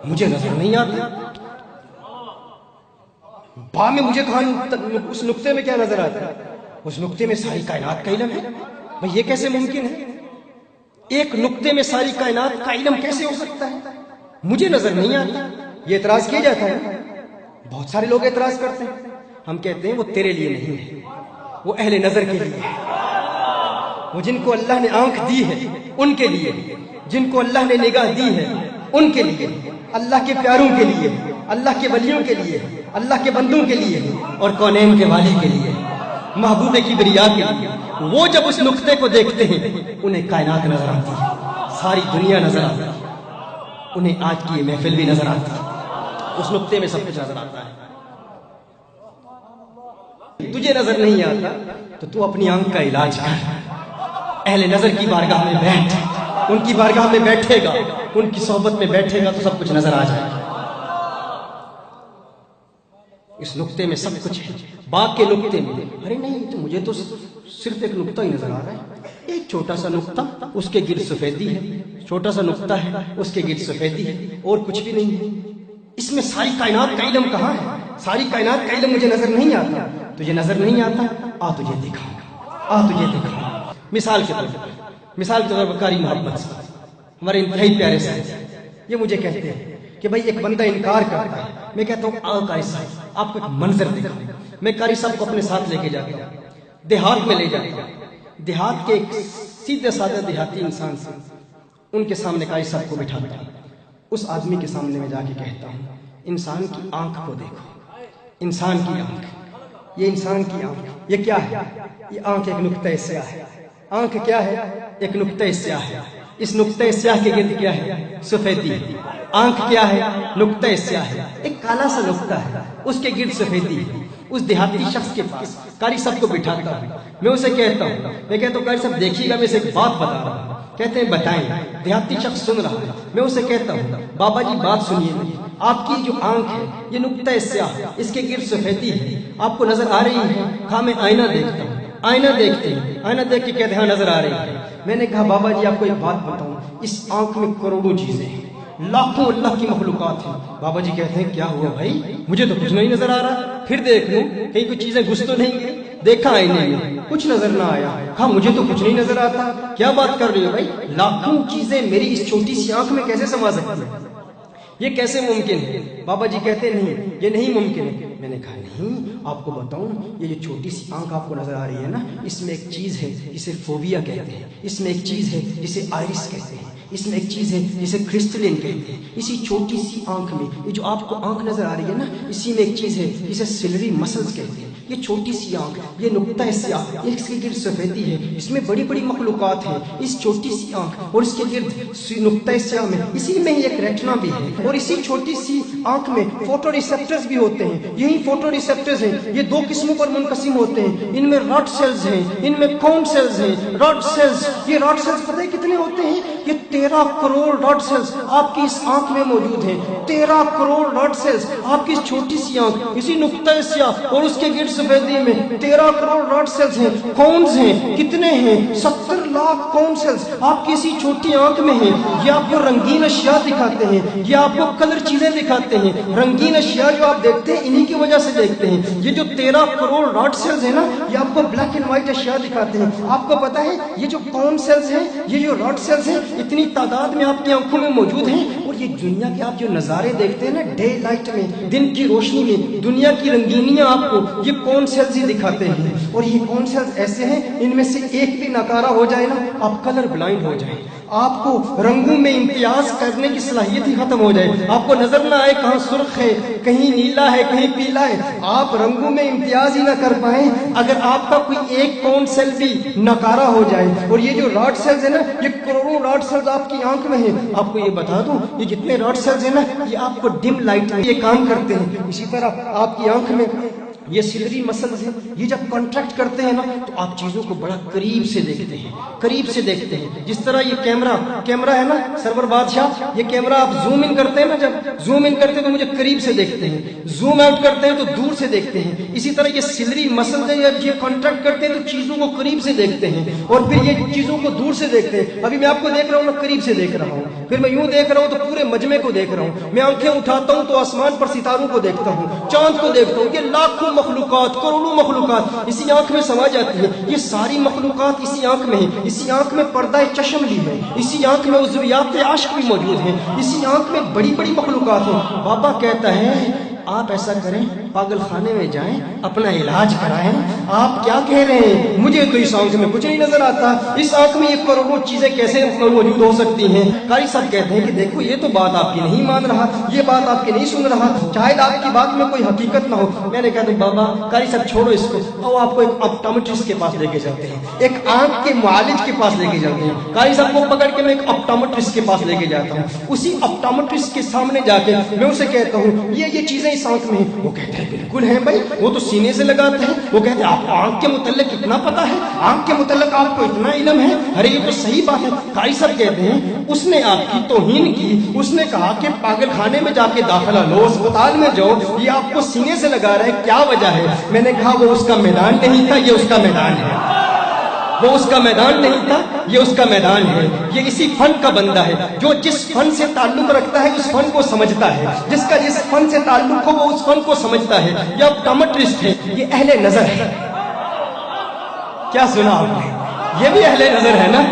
مجھے نظر نہیں آتا. با میں مجھے کہاں اس نقطے میں کیا نظر آتا ہے؟ اس نقطے میں ساری کائنات کا علم ہے. بھئی یہ کیسے ممکن ہے؟ ایک نقطے میں ساری کائنات کا علم کیسے ہو سکتا ہے؟ مجھے نظر نہیں آتا. یہ اعتراض کیا جاتا ہے. بہت سارے لوگ اعتراض کرتے ہیں. ہم کہتے ہیں وہ تیرے لیے نہیں ہے، وہ اہل نظر کے لیے ہے. وہ جن کو اللہ نے آنکھ دی ہے ان کے لیے، جن کو اللہ نے نگاہ دی ہے ان کے لیے، اللہ کے پیاروں کے لیے، اللہ کے ولیوں کے لیے، اللہ کے بندوں کے لیے اور کونین کے والی کے لیے، محبوب کبریا کے لیے. وہ جب اس نقطے کو دیکھتے ہیں انہیں کائنات نظر آتی ہے، ساری دنیا نظر آتی ہے، انہیں آج کی یہ محفل بھی نظر آتی ہے. اس نقطے میں سب کچھ نظر آتا ہے. تجھے نظر نہیں آتا تو تو اپنی آنکھ کا علاج کر. اہل نظر کی بارگاہ میں بیٹھ، ان کی بارگاہ میں بیٹھے گا، ان کی صحبت میں بیٹھے گا تو سب کچھ نظر آ جائے گا. اس نقطے میں سب کچھ ہے. باغ کے نقطے میں ارے نہیں تو مجھے تو صرف ایک نقطہ ہی نظر آ رہا ہے. ایک چھوٹا سا نقطہ، اس کے گرد سفیدی ہے. چھوٹا سا نقطہ ہے، اس کے گرد سفیدی ہے، اور کچھ بھی نہیں ہے. اس میں ساری کائنات کا علم کہاں ہے؟ ساری کائنات کا علم مجھے نظر نہیں آتا. تجھے نظر نہیں آتا؟ آ تجھے دکھاؤں، آ تجھے دکھاؤں. مثال کے طور پر قاری محمد صاحب ہمارے انتہائی پیارے صاحب، یہ مجھے کہتے ہیں کہ بھائی ایک بندہ انکار کرتا ہے. میں کہتا ہوں آؤ قاری صاحب آپ کو ایک منظر دکھاؤں. میں قاری صاحب کو اپنے ساتھ لے کے جاتا ہوں، دیہات میں لے جاتا ہوں. دیہات کے ایک سیدھے سادہ دیہاتی انسان سے ان کے سامنے قاری صاحب کو بٹھاتا ہوں. اس آدمی کے سامنے میں جا کے کہتا ہوں انسان کی آنکھ کو دیکھو. انسان کی آنکھ، یہ انسان کی آنکھ، یہ کیا ہے؟ یہ آنکھ ایک نقطہ سیاہ ہے. آنکھ کیا ہے؟ ایک نقطہ سیاہ ہے. اس نقطہ سیاہ کے گرد کیا ہے؟ سفیدی. آنکھ کیا ہے؟ نقطہ سیاہ ہے، ایک کالا سا نقطہ ہے، اس کے گرد سفیدی. اس دیہاتی شخص کے پاس قاری صاحب کو بٹھاتا ہوں. میں اسے کہتا ہوں قاری صاحب دیکھیے گا میں اسے ایک بات بتا رہا ہوں. کہتے ہیں بتائیں. دیہاتی شخص سن رہا ہے. میں اسے کہتا ہوں بابا جی بات سنیے میری. آپ کی جو آنکھ ہے یہ نقطہ سیاہ، اس کے گرد سفیدی ہے، آپ کو نظر آ رہی ہے؟ ہاں میں آئینہ دیکھتا ہوں. آئینہ دیکھتے ہیں، آئینہ دیکھ کے کہتے ہیں ہاں نظر آ رہی ہے. میں نے کہا بابا جی آپ کو ایک بات بتاؤں، اس آنکھ میں کروڑوں چیزیں ہیں، لاکھوں اللہ کی مخلوقات ہیں. بابا جی کہتے ہیں کیا ہوا بھائی؟ مجھے تو کچھ نہیں نظر آ رہا. پھر دیکھ لوں کہیں کوئی چیزیں گھس تو نہیں گئی. دیکھا آئینے میں کچھ نظر نہ آیا. ہاں مجھے تو کچھ نہیں نظر آتا. کیا بات کر رہی ہو بھائی؟ لاکھوں چیزیں میری اس چھوٹی سی آنکھ میں کیسے سما سکتی ہیں؟ یہ کیسے ممکن ہے؟ بابا جی کہتے نہیں یہ نہیں ممکن ہے. میں نے کہا نہیں آپ کو بتاؤں، یہ جو چھوٹی سی آنکھ آپ کو نظر آ رہی ہے نا، اس میں ایک چیز ہے جسے فوبیا کہتے ہیں. اس میں ایک چیز ہے جسے آئرس کہتے ہیں. اس میں ایک چیز ہے جسے کرسٹلین کہتے ہیں. اسی چھوٹی سی آنکھ میں یہ جو آپ کو آنکھ نظر آ رہی ہے نا، اسی میں ایک چیز ہے جسے سلری مسلز کہتے ہیں. یہ چھوٹی سی آنکھ، یہ نقطہ سیاہ، اس کے گرد سفیدی ہے، اس میں بڑی بڑی مخلوقات ہیں. اس چھوٹی سی آنکھ اور اس کے گرد نقطہ سیاہ میں اسی میں ایک ریٹنا بھی ہے، اور اسی چھوٹی سی آنکھ میں فوٹو ریسپٹرز بھی ہوتے ہیں. یہی فوٹو ریسپٹرز ہیں، یہ دو قسموں پر منقسم ہوتے ہیں. ان میں راڈ سیلز ہیں، ان میں کون سیلز ہیں. راڈ سیلز، یہ راڈ سیلز پتہ ہے کتنے ہوتے ہیں؟ یہ 13 کروڑ راڈ سیلز آپ کی اس آنکھ میں موجود ہیں. 13 کروڑ راڈ سیلز آپ کی اس چھوٹی سی آنکھ، اسی نقطہ سیاہ اور اس کے گرد سفیدی میں 13 کروڑ راڈ سیلز ہیں. کونز ہیں کتنے ہیں؟ 70 لاکھ کون سیلز آپ کی اسی چھوٹی آنکھ میں ہیں. یہ آپ کو رنگین اشیاء دکھاتے ہیں، یہ آپ کو کلر چیزیں دکھاتے ہیں. رنگین اشیاء جو آپ دیکھتے ہیں انہی کی وجہ سے دیکھتے ہیں. یہ جو 13 کروڑ راڈ سیلز ہیں نا، یہ آپ کو بلیک اینڈ وائٹ اشیاء دکھاتے ہیں. آپ کو پتا ہے یہ جو کون سیلز ہیں، یہ جو راڈ سیلز ہیں، اتنی تعداد میں آپ کی آنکھوں میں موجود ہیں. اور یہ دنیا کے آپ جو نظارے دیکھتے ہیں نا، ڈے لائٹ میں، دن کی روشنی میں، دنیا کی رنگینیاں آپ کو یہ کون سیلز ہی دکھاتے ہیں. اور یہ کون سیلز ایسے ہیں ان میں سے ایک بھی ناکارہ ہو جائے نا آپ کلر بلائنڈ ہو جائیں. آپ کو رنگوں میں امتیاز کرنے کی صلاحیت ہی ختم ہو جائے. آپ کو نظر نہ آئے کہاں سرخ ہے، کہیں نیلا ہے، کہیں پیلا ہے. آپ رنگوں میں امتیاز ہی نہ کر پائیں اگر آپ کا کوئی ایک کون سیل بھی ناکارہ ہو جائے. اور یہ جو راڈ سیلز ہیں نا، یہ کروڑوں راڈ سیلز آپ کی آنکھ میں ہیں. آپ کو یہ بتا دوں یہ جتنے راڈ سیلز ہیں نا، یہ آپ کو ڈم لائٹ میں یہ کام کرتے ہیں. اسی طرح آپ کی آنکھ میں یہ सिलरी मसल्स है, ये जब कॉन्ट्रैक्ट करते हैं ना तो आप चीजों को बड़ा करीब से देखते हैं, करीब से देखते हैं। जिस तरह ये कैमरा है ना सरवर बादशाह, ये कैमरा आप जूम इन करते हैं ना, जब जूम इन करते हैं तो मुझे करीब से देखते हैं, जूम आउट करते हैं तो दूर से देखते हैं। इसी तरह ये सिलरी मसल्स है, जब ये कॉन्ट्रैक्ट करते हैं तो चीजों को करीब से देखते हैं और फिर ये चीजों को दूर से देखते हैं। अभी मैं आपको देख रहा हूँ, मैं करीब से देख रहा हूँ, फिर मैं यूं देख रहा हूँ तो पूरे मजमे को देख रहा हूँ, मैं आंखें उठाता हूँ तो आसमान पर सितारों को देखता हूँ, चांद को देखता हूँ। ये लाखों मखलूकात, करोड़ों मखलूकात इसी आंख में समा जाती है। ये सारी मखलूकात इसी आंख में है। इसी आंख में पर्दा चश्म भी है, इसी आंख में उज़वियात आश्क भी मौजूद है, इसी आंख में बड़ी बड़ी मखलूकात है। बाबा कहता है आप ऐसा करें, पागल खाने में जाएं, अपना इलाज कराएं। आप क्या कह रहे हैं? मुझे तो इस आंख में कुछ नहीं नजर आता, इस आंख में ये करोड़ों चीजें कैसे मौजूद हो सकती हैं? कारी साहब कहते हैं कि देखो ये तो बात आपकी नहीं मान रहा, ये बात आपकी नहीं सुन रहा, शायद आपकी बात में कोई हकीकत ना हो। मैंने कहा बाबा कारी साहब छोड़ो इसको, और आपको एक ऑप्टोमेट्रिस्ट के पास लेके जाते हैं, एक आंख के मुआलिज के पास लेके जाते हैं। कारी साहब को पकड़ के मैं एक ऑप्टोमेट्रिस्ट के पास लेके जाता हूँ। उसी ऑप्टोमेट्रिस्ट के सामने जाके मैं उसे कहता हूँ ये चीजें इस आंख में है। वो कहते हैं बिल्कुल है भाई, वो तो सीने से लगाते हैं। वो कहते हैं आपको आंख के मुतल्लिक कितना पता है, आंख के मुतल्लिक आपको इतना इल्म है। अरे ये तो सही बात है। कारी साहब कहते हैं उसने आपकी तौहीन की, उसने कहा कि पागल खाने में जाके दाखिला लो, अस्पताल में जाओ, ये आपको सीने से लगा रहा है, क्या वजह है? मैंने कहा वो उसका मैदान नहीं था, ये उसका मैदान है। वो उसका मैदान नहीं था, ये उसका मैदान है। ये इसी फन का बंदा है जो जिस फन से ताल्लुक रखता है उस फन को समझता है, जिसका जिस फन से ताल्लुक हो वो उस फन को समझता है। ये ऑप्टोमेट्रिस्ट है, ये अहले नजर है। क्या सुना आपने? ये भी अहले नजर है ना,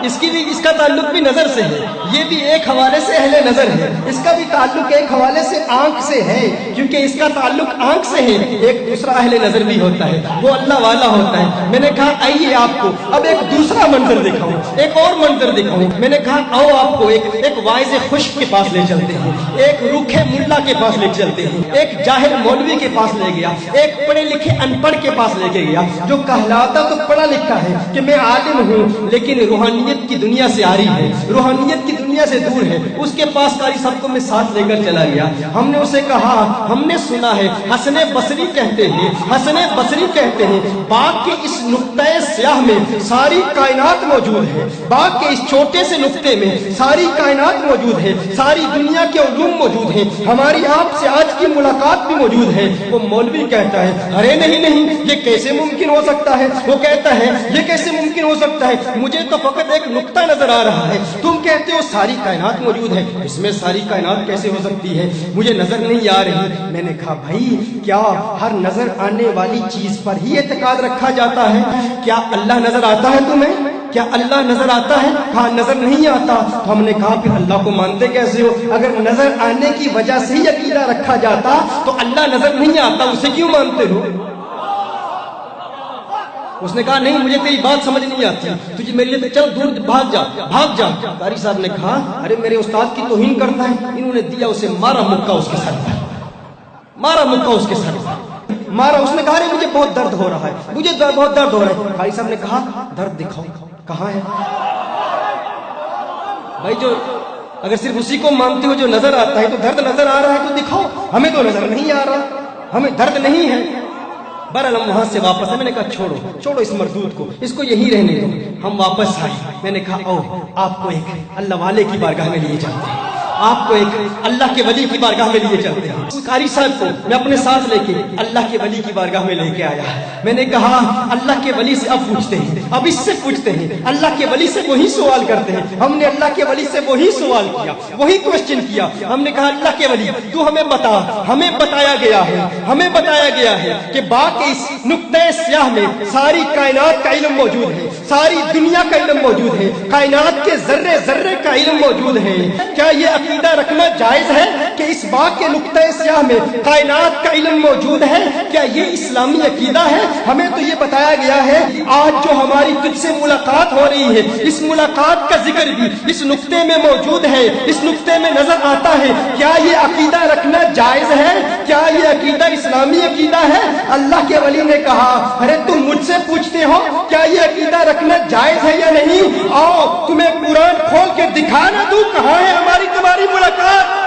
इसका ताल्लुक भी नजर से है, ये भी एक हवाले से अहले नजर है, इसका भी ताल्लुक एक हवाले से आंख से है, क्योंकि इसका ताल्लुक आंख से है। एक दूसरा अहले नजर भी होता है, वो अल्लाह वाला होता है। मैंने कहा आइए आपको अब एक दूसरा मंजर दिखाऊं, एक और मंजर दिखाऊं। मैंने कहा आओ आपको एक वाइज खुश्क के पास ले चलते हैं, एक रूखे मुल्ला के पास ले चलते हैं, एक जाहिर मौलवी के पास ले गया, एक पढ़े लिखे अनपढ़ के पास लेके गया, जो कहलाता तो पढ़ा लिखा है कि मैं आलिम हूँ लेकिन रूहानियत की दुनिया से आ रही है, रूहानियत की दुनिया से दूर है। उसके पास कारी साहब को मैं साथ लेकर चला गया। हमने उसे कहा हमने सुना है हसने बसरी कहते हैं, हसने बसरी कहते हैं बाग के इस नुक्ते स्याह में सारी कायनात मौजूद है, बाग के इस छोटे से नुक्ते में सारी कायनात मौजूद है, सारी दुनिया के उलूम मौजूद है, हमारी आपसे आज की मुलाकात भी मौजूद है। वो मौलवी कहता है अरे नहीं नहीं ये कैसे मुमकिन हो सकता है? वो कहता है ये कैसे मुमकिन हो सकता है? मुझे तो फकत एक नुक्ता नजर आ रहा है, तुम कहते हो सारी कायनात मौजूद है, इसमें सारी कायनात कैसे हो सकती है? मुझे नजर नहीं आ रही। मैंने कहा भाई क्या हर नजर आने वाली चीज पर ही एतकाद रखा जाता है? क्या अल्लाह नजर आता है तुम्हें? क्या अल्लाह नजर आता है? कहा नजर नहीं आता। तो हमने कहा फिर अल्लाह को मानते कैसे हो? अगर नजर आने की वजह से ही अकीदा रखा जाता तो अल्लाह नजर नहीं आता, उसे क्यों मानते हो? उसने कहा नहीं मुझे तेरी बात समझ नहीं आती, तुझे मेरे लिए चल दूर भाग जा, भाग जा। कारी साहब ने कहा अरे मेरे उस्ताद की तौहीन करता है। इन्होंने दिया उसे मारा मुक्का उसके सर पर, मारा मुक्का उसके सर पर, मारा। उसने कहा अरे मुझे बहुत दर्द हो रहा है, मुझे बहुत दर्द हो रहा है। कारी साहब ने कहा दर्द दिखाओ, कहाँ है? भाई जो अगर सिर्फ उसी को मानते हो जो नजर आता है तो दर्द नजर आ रहा है तो दिखाओ, हमें तो नजर नहीं आ रहा, हमें दर्द नहीं है। बहरहाल हम वहां से वापस आए। मैंने कहा छोड़ो इस मरदूद को, इसको यहीं रहने दो। हम वापस आए। मैंने कहा आओ आपको एक अल्लाह वाले की बारगाह में लिए जाते हैं, आपको एक अल्लाह के वली की बारगाह में लिए चलते हैं। कारी साहब को मैं अपने साथ लेके अल्लाह के वली की बारगाह में लेके आया। मैंने कहा अल्लाह के वली से अब पूछते हैं, अब इससे पूछते हैं, अल्लाह के वली से वही सवाल करते हैं। हमने अल्लाह के वली से वही सवाल किया, वही क्वेश्चन किया। हमने कहा अल्लाह के वली तू हमें बता, हमें बताया गया है कि बाग के इस नुक्ते स्याह में सारी कायनात का इल्म मौजूद है, सारी दुनिया का इल्म मौजूद है, कायनात के जर्रे जर्रे का इल्म मौजूद है। क्या ये अकीदा रखना जायज है कि इस बाग के नुक्ते स्याह में कायनात का इल्म मौजूद है? क्या ये इस्लामी अकीदा है? हमें तो ये बताया गया है आज जो हमारी तुझसे मुलाकात हो रही है, इस मुलाकात का जिक्र भी इस नुक्ते में मौजूद है, इस नुक्ते में नजर आता है। क्या ये अकीदा रखना जायज है? क्या ये अकीदा इस्लामी अकीदा है? अल्लाह के वली ने कहा अरे तुम मुझसे पूछते हो क्या ये अकीदा रखना जायज है या नहीं? आओ तुम्हें कुरान खोल के दिखा ना दूं, कहां है हमारी तुम्हारी मुलाकात?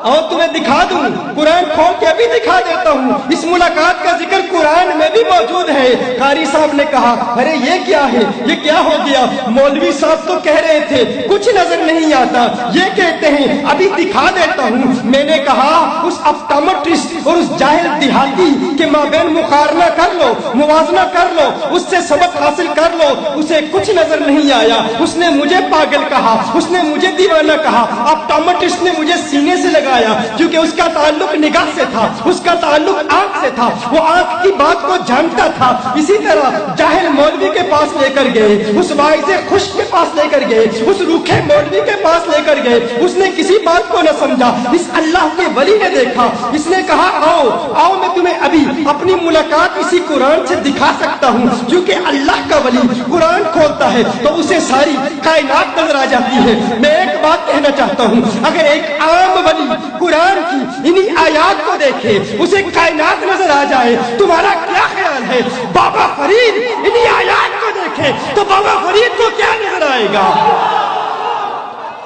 और तुम्हें दिखा दूं, कुरान खोल के अभी दिखा देता हूँ। इस मुलाकात का जिक्र कुरान में भी मौजूद है। कारी साहब ने कहा, अरे ये क्या है, ये क्या हो गया? मौलवी साहब तो कह रहे थे कुछ नजर नहीं आता, ये कहते हैं अभी दिखा देता हूँ। मैंने कहा उस ऑप्टोमेट्रिस्ट और उस जाहिल देहाती के माबेन मुकारना कर लो, मुवाजना कर लो, उससे सबक हासिल कर लो। उसे कुछ नजर नहीं आया। उसने मुझे पागल कहा, उसने मुझे दीवाना कहा। ऑप्टोमेट्रिस्ट ने मुझे सीने से लगाया, क्योंकि उसका ताल्लुक निगाह से था, उसका ताल्लुक आंख से था। वो आंख की बात को जानता था। इसी तरह जाहिल मौलवी के पास लेकर गए, उस वाइज़े खुश के पास लेकर गए, उस रूखे मौलवी के पास लेकर गए। उसने किसी बात को न समझा। इस अल्लाह के वली ने देखा, इसने कहा आओ आओ, मैं तुम्हें अभी अपनी मुलाकात इसी कुरान से दिखा सकता हूँ। क्योंकि अल्लाह का वली कुरान खोलता है तो उसे सारी कायनात नजर आ जाती है। मैं एक बात कहना चाहता हूँ, अगर एक आम वली कुरान की इन्हीं आयात को देखे, उसे कायनात नजर आ जाए, तुम्हारा क्या ख्याल है? बाबा फरीद इन्हीं आयात को देखे तो बाबा फरीद को क्या नजर आएगा?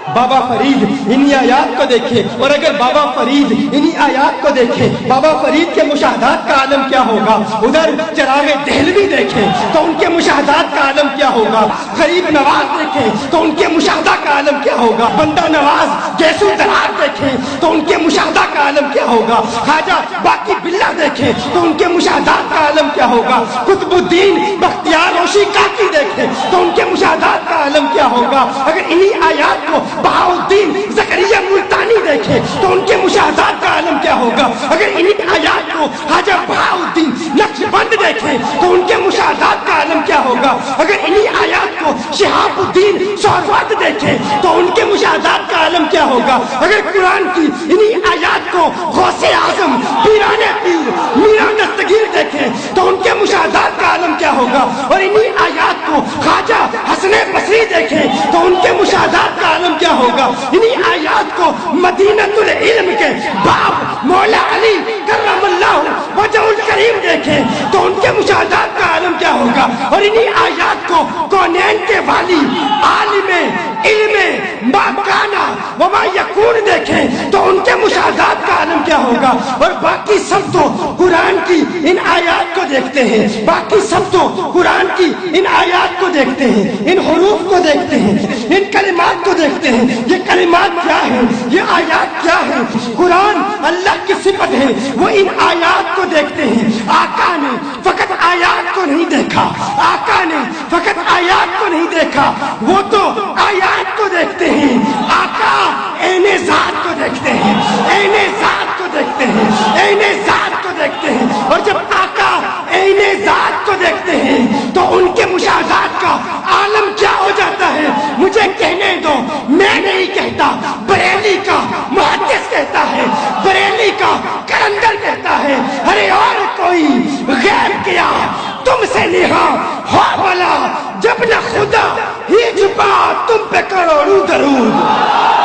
बाबा फरीद इन्हीं आयात को देखे, और अगर बाबा फरीद इन्हीं आयात को देखे, बाबा फरीद के मुशाहदात का आलम क्या होगा? उधर चरागे दहलवी देखे तो उनके मुशाहदात का आलम क्या होगा? गरीब नवाज देखे तो उनके मुशाहदा का आलम क्या होगा? बंदा नवाज गैसू दरार देखे तो उनके मुशाहदा का आलम क्या होगा? खाजा बाकी बिल्ला देखे तो उनके मुशाहदात का आलम क्या होगा? कुतुबुद्दीन बख्तियार रोशी काकी देखे तो उनके मुशाहदात का आलम क्या होगा? अगर इन्हीं आयात को बहाउद्दीन ज़करिया मुल्तानी देखे तो उनके मुशाहदात का आलम क्या होगा? अगर इन्हीं आयात को हाजा बहाउद्दीन नक्शबंद देखे तो उनके मुशाहदात का आलम क्या होगा? अगर इन्हीं आयात को शिहाबुद्दीन सोहरावर्दी देखे तो उनके मुशाहदात का आलम क्या होगा? अगर कुरान की इन्हीं आयात को गौसे आजम पीराने पीर मीरा दस्तगीर देखे तो उनके मुशाहदात का आलम क्या होगा? और इन्हीं आयात को ख्वाजा हसने बसरी देखे तो उनके मुशाहदात का आलम क्या होगा? इन्हीं आयात को मदीनतुल इल्म के बाप मौला अली करमल्लाहु वजहुल करीम देखे तो उनके मुशाहदात का आलम क्या होगा? और इन्हीं आयात को कौनैन के वाली आलिमे इल्मे माकाना वमा यकून देखे तो उनके मुशाहदात का आलम क्या होगा? और बाकी सब तो कुरान की इन आयात को देखते हैं, बाकी सब तो कुरान की इन आयात को देखते हैं, इन हुरूफ को देखते हैं, इन कलिमात को देखते हैं। ये कलिमात क्या है? ये आयात क्या है? कुरान अल्लाह की सिफत है, वो इन आयात को देखते हैं। आका ने फकत आयात को नहीं देखा, आका ने फकत आयात को नहीं देखा, वो तो आयात को देखते हैं। आका ऐने ज़ात को देखते हैं, ऐने ज़ात को देखते हैं, ऐने ज़ात को देखते हैं। और जब आका ऐने ज़ात को देखते हैं तो उनके मुशाहदात का आलम क्या हो जाता है? मुझे कहने दो, मैं नहीं कहता, बरेली का मुहद्दिस कहता है, बरेली का कलंदर कहता है। अरे और कोई गैर किया तुमसे निहा हो भला, जब न खुदा ही छुपा तुम पे करोड़ों दरूद।